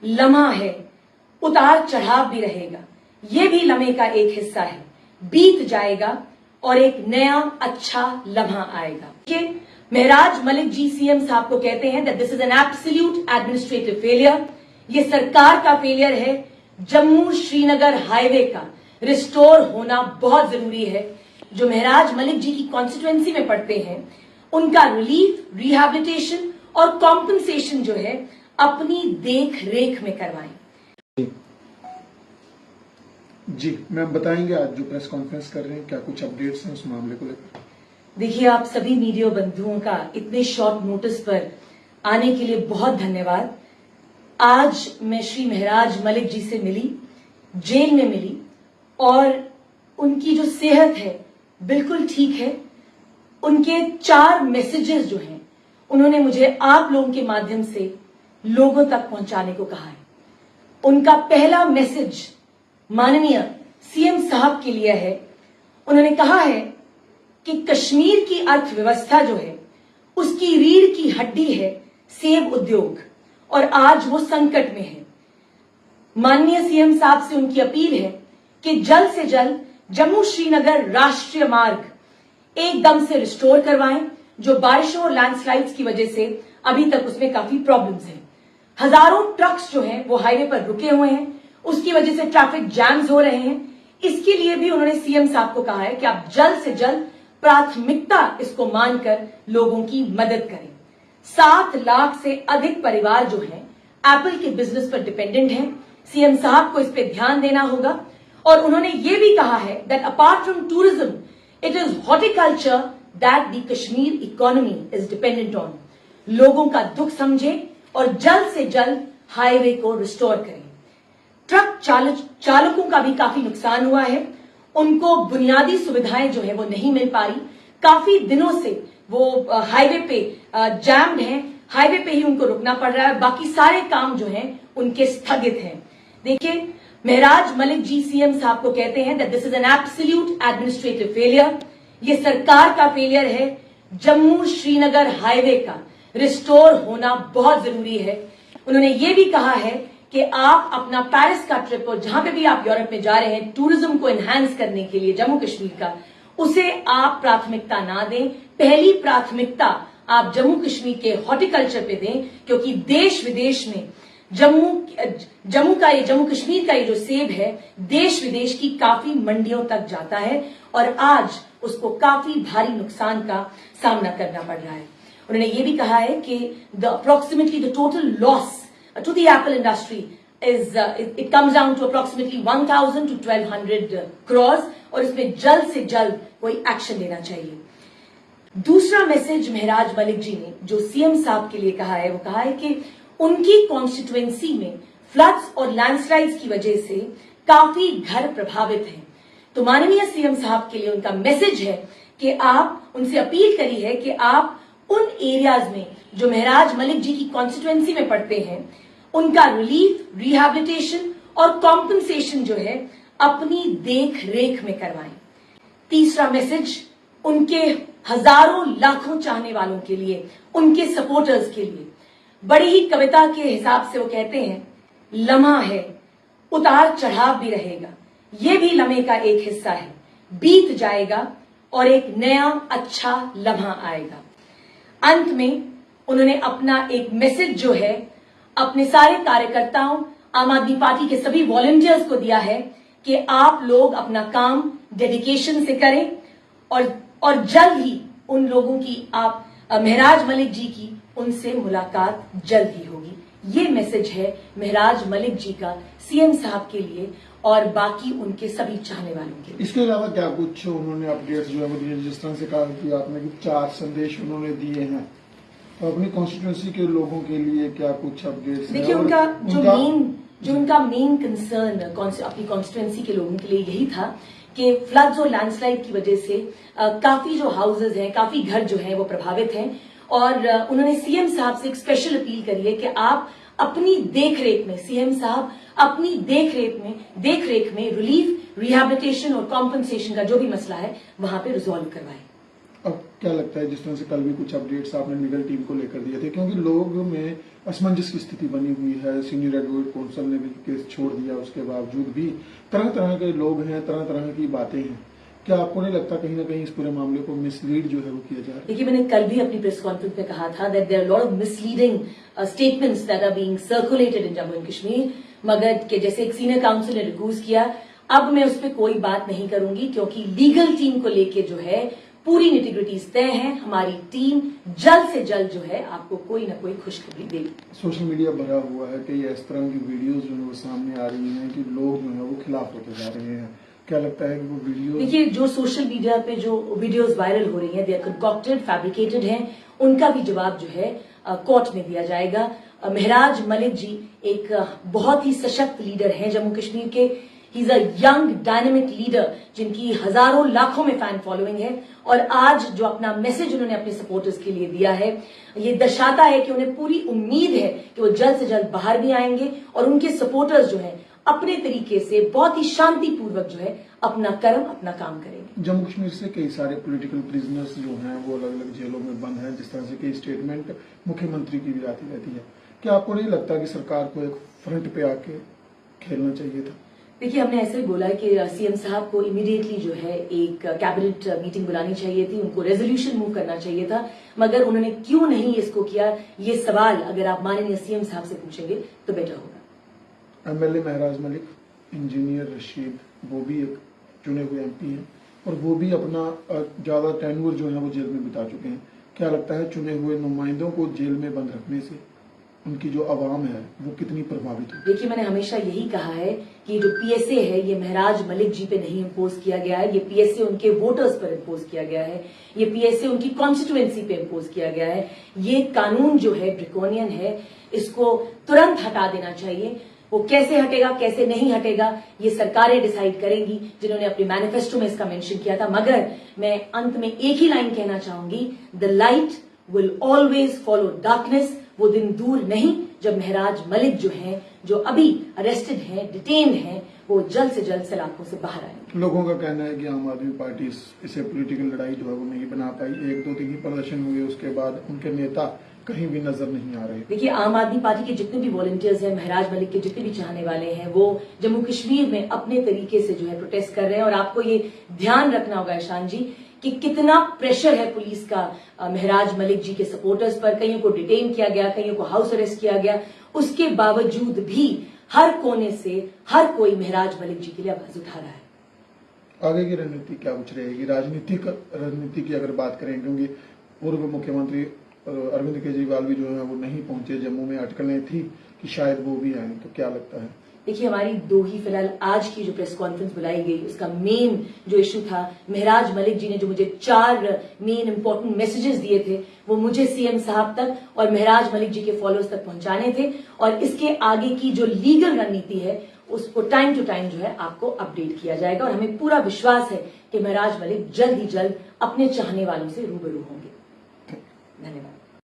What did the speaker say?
लम्हा है, उतार चढ़ाव भी रहेगा, ये भी लम्हे का एक हिस्सा है। बीत जाएगा और एक नया अच्छा लम्हा आएगा। महराज मलिक जी सीएम साहब को कहते हैं that this is an absolute administrative failure. ये सरकार का फेलियर है। जम्मू श्रीनगर हाईवे का रिस्टोर होना बहुत जरूरी है। जो महराज मलिक जी की कॉन्स्टिट्यूएंसी में पड़ते हैं उनका रिलीफ, रिहैबिलिटेशन और कॉम्पनसेशन जो है अपनी देख रेख में करवाएं। जी मैम, बताएंगे आज जो प्रेस कॉन्फ्रेंस कर रहे हैं, क्या कुछ अपडेट्स हैं उस मामले को लेकर? देखिए, आप सभी मीडिया बंधुओं का इतने शॉर्ट नोटिस पर आने के लिए बहुत धन्यवाद। आज मैं श्री महराज मलिक जी से मिली, जेल में मिली, और उनकी जो सेहत है बिल्कुल ठीक है। उनके 4 मैसेजेस जो हैं उन्होंने मुझे आप लोगों के माध्यम से लोगों तक पहुंचाने को कहा है। उनका पहला मैसेज माननीय सीएम साहब के लिए है। उन्होंने कहा है कि कश्मीर की अर्थव्यवस्था जो है उसकी रीढ़ की हड्डी है सेब उद्योग, और आज वो संकट में है। माननीय सीएम साहब से उनकी अपील है कि जल्द से जल्द जम्मू श्रीनगर राष्ट्रीय मार्ग एकदम से रिस्टोर करवाएं, जो बारिशों और लैंडस्लाइड्स की वजह से अभी तक उसमें काफी प्रॉब्लम्स हैं। हजारों ट्रक्स जो हैं वो हाईवे पर रुके हुए हैं, उसकी वजह से ट्रैफिक जैम्स हो रहे हैं। इसके लिए भी उन्होंने सीएम साहब को कहा है कि आप जल्द से जल्द प्राथमिकता इसको मानकर लोगों की मदद करें। 7 लाख से अधिक परिवार जो हैं एप्पल के बिजनेस पर डिपेंडेंट हैं। सीएम साहब को इस पे ध्यान देना होगा। और उन्होंने ये भी कहा है that apart from tourism it is horticulture that the Kashmir economy is dependent on. लोगों का दुख समझे और जल्द से जल्द हाईवे को रिस्टोर करें। ट्रक चालकों का भी काफी नुकसान हुआ है। उनको बुनियादी सुविधाएं जो है वो नहीं मिल पा रही। काफी दिनों से वो हाईवे पे जैम्ड हैं, हाईवे पे ही उनको रुकना पड़ रहा है। बाकी सारे काम जो हैं उनके स्थगित हैं। देखिए, महराज मलिक जी सीएम साहब को कहते हैं that this is an absolute administrative failure. ये सरकार का फेलियर है। जम्मू श्रीनगर हाईवे का रिस्टोर होना बहुत जरूरी है। उन्होंने ये भी कहा है कि आप अपना पेरिस का ट्रिप, और जहां पे भी आप यूरोप में जा रहे हैं टूरिज्म को एनहांस करने के लिए जम्मू कश्मीर का, उसे आप प्राथमिकता ना दें। पहली प्राथमिकता आप जम्मू कश्मीर के हॉर्टिकल्चर पे दें, क्योंकि देश विदेश में जम्मू कश्मीर का ये जो सेब है देश विदेश की काफी मंडियों तक जाता है, और आज उसको काफी भारी नुकसान का सामना करना पड़ रहा है। उन्होंने ये भी कहा है कि approximately the total loss to the apple industry is it comes down to approximately 1,000 to 1,200 crores, और इसमें जल्द से जल्द कोई एक्शन लेना चाहिए। दूसरा मैसेज महराज मलिक जी ने जो सीएम साहब के लिए कहा है, वो कहा है कि उनकी कॉन्स्टिट्यूएंसी में फ्लड्स और लैंडस्लाइड्स की वजह से काफी घर प्रभावित हैं। तो माननीय सीएम साहब के लिए उनका मैसेज है कि आप उनसे अपील करी है कि आप उन एरियाज में जो महराज मलिक जी की कॉन्स्टिट्यूएंसी में पड़ते हैं उनका रिलीफ, रिहैबिलिटेशन और कॉम्पनसेशन जो है अपनी देख रेख में करवाएं। तीसरा मैसेज उनके हजारों लाखों चाहने वालों के लिए, उनके सपोर्टर्स के लिए, बड़ी ही कविता के हिसाब से वो कहते हैं, लम्हा है, उतार चढ़ाव भी रहेगा, ये भी लम्हे का एक हिस्सा है। बीत जाएगा और एक नया अच्छा लम्हा आएगा। अंत में उन्होंने अपना एक मैसेज जो है अपने सारे कार्यकर्ताओं, आम आदमी पार्टी के सभी वॉलंटियर्स को दिया है कि आप लोग अपना काम डेडिकेशन से करें, और जल्द ही उन लोगों की, आप महराज मलिक जी की उनसे मुलाकात जल्द ही होगी। ये मैसेज है महराज मलिक जी का सीएम साहब के लिए और बाकी उनके सभी चाहने वालों के लिए। इसके अलावा क्या कुछ उन्होंने अपडेट्स जो है मुझे जिस तरह से कहा कि आपने 4 संदेश उन्होंने दिए हैं, तो अपनी कॉन्स्टिट्यूएंसी के लोगों के लिए क्या कुछ अपडेट्स? देखिए, उनका मेन कंसर्न अपनी कॉन्स्टिट्यूएंसी के लोगों के लिए यही था कि फ्लड्स और लैंडस्लाइड की वजह से काफी जो हाउसेज हैं, काफी घर जो हैं वो प्रभावित हैं, और उन्होंने सीएम साहब से एक स्पेशल अपील करी है कि आप अपनी देखरेख में, सीएम साहब अपनी देखरेख में रिलीफ, रिहैबिलिटेशन और कॉम्पनसेशन का जो भी मसला है वहां पे रिजॉल्व करवाएं। क्या लगता है जिस तरह से कल भी कुछ अपडेट्स आपने लीगल टीम को लेकर दिए थे, क्योंकि लोग में असमंजस की स्थिति बनी हुई है। सीनियर एडवोकेट काउंसिल ने भी केस छोड़ दिया, उसके बावजूद भी तरह तरह के लोग हैं, तरह तरह की बातें हैं। क्या आपको नहीं लगता कहीं ना कहीं इस पूरे मामले को मिसलीड जो है वो किया जा रहा है? देखिए, मैंने कल भी अपनी प्रेस कॉन्फ्रेंस में कहा था that there are lot of misleading statements that are being circulated in Jammu and Kashmir. मगर के जैसे एक सीनियर काउंसिल ने रिक्वेस्ट किया, अब मैं उस पर कोई बात नहीं करूंगी, क्योंकि लीगल टीम को लेके जो है पूरी निटिग्रिटीज तय है। हमारी टीम जल्द से जल्द जो है आपको कोई ना कोई खुशखबरी देगी। सोशल मीडिया भरा हुआ है कि इस तरह की वीडियोस जो है वो सामने आ रही हैं कि लोग जो है वो खिलाफ होते जा रहे हैं। क्या लगता है कि वो वीडियो, देखिए, जो सोशल मीडिया पे जो वीडियोस वायरल हो रही हैं, दे आर कंकॉक्टेड, फैब्रिकेटेड हैं, उनका भी जवाब जो है कोर्ट में दिया जाएगा। महराज मलिक जी एक बहुत ही सशक्त लीडर हैं जम्मू कश्मीर के। He is a young dynamic leader जिनकी हजारों लाखों में फैन फॉलोइंग है, और आज जो अपना मैसेज उन्होंने अपने सपोर्टर्स के लिए दिया है, ये दर्शाता है कि उन्हें पूरी उम्मीद है कि वो जल्द से जल्द बाहर भी आएंगे और उनके सपोर्टर्स जो है अपने तरीके से बहुत ही शांतिपूर्वक जो है अपना कर्म, अपना काम करेंगे। जम्मू कश्मीर से कई सारे पॉलिटिकल प्रिजनर्स जो हैं वो अलग अलग जेलों में बंद हैं, जिस तरह से कई स्टेटमेंट मुख्यमंत्री की भी आती रहती है। क्या आपको नहीं लगता कि सरकार को एक फ्रंट पे आके खेलना चाहिए था? देखिए, हमने ऐसे ही बोला है कि सीएम साहब को इमीडिएटली जो है एक कैबिनेट मीटिंग बुलानी चाहिए थी, उनको रेजोल्यूशन मूव करना चाहिए था, मगर उन्होंने क्यों नहीं इसको किया, ये सवाल अगर आप माननीय सीएम साहब से पूछेंगे तो बेटर होगा। एमएलए महराज मलिक, इंजीनियर रशीद, वो भी एक चुने हुए एमपी हैं और वो भी अपना ज्यादा टेन्योर जो है वो जेल में बिता चुके हैं। क्या लगता है चुने हुए नुमाइंदों को जेल में बंद रखने से उनकी जो आवाम है वो कितनी प्रभावित होगी? देखिए, मैंने हमेशा यही कहा है कि जो पीएसए है ये महराज मलिक जी पे नहीं इम्पोज किया गया है, ये पीएसए उनके वोटर्स पर इम्पोज किया गया है, ये पीएसए उनकी कॉन्स्टिट्यूएंसी पे इम्पोज किया गया है। ये कानून जो है ड्रैकोनियन है, इसको तुरंत हटा देना चाहिए। वो कैसे हटेगा, कैसे नहीं हटेगा, ये सरकारें डिसाइड करेंगी, जिन्होंने अपने मैनिफेस्टो में इसका मेंशन किया था। मगर मैं अंत में एक ही लाइन कहना चाहूंगी, the light will always follow darkness. वो दिन दूर नहीं जब महराज मलिक जो हैं, जो अभी अरेस्टेड हैं, डिटेन्ड हैं, वो जल्द से जल्द सलाखों से बाहर आएंगे। लोगों का कहना है कि आम आदमी पार्टी इसे पॉलिटिकल लड़ाई जो है वो नहीं बना पाई। 1-2 दिन ही प्रदर्शन हुए, उसके बाद उनके नेता कहीं भी नजर नहीं आ रहे। देखिए, आम आदमी पार्टी के जितने भी वॉलंटियर्स हैं, महराज मलिक के जितने भी चाहने वाले हैं, वो जम्मू कश्मीर में अपने तरीके से जो है प्रोटेस्ट कर रहे हैं। और आपको ये ध्यान रखना होगा ईशान जी कि कितना प्रेशर है पुलिस का महराज मलिक जी के सपोर्टर्स पर। कईयों को डिटेन किया गया, कईयों को हाउस अरेस्ट किया गया, उसके बावजूद भी हर कोने से हर कोई महराज मलिक जी के लिए आवाज उठा रहा है। आगे की रणनीति क्या कुछ रहेगी? राजनीतिक रणनीति की अगर बात करें, क्योंकि पूर्व मुख्यमंत्री अरविंद केजरीवाल भी जो है वो नहीं पहुंचे, जम्मू में अटकलें थी कि शायद वो भी आए, तो क्या लगता है? देखिए, हमारी दो ही फिलहाल आज की जो प्रेस कॉन्फ्रेंस बुलाई गई, उसका मेन जो इशू था, महराज मलिक जी ने जो मुझे 4 मेन इंपॉर्टेंट मैसेजेस दिए थे, वो मुझे सीएम साहब तक और महराज मलिक जी के फॉलोअर्स तक पहुंचाने थे। और इसके आगे की जो लीगल रणनीति है उसको टाइम टू टाइम जो है आपको अपडेट किया जाएगा। और हमें पूरा विश्वास है कि महराज मलिक जल्द ही जल्द अपने चाहने वालों से रूबरू होंगे। धन्यवाद।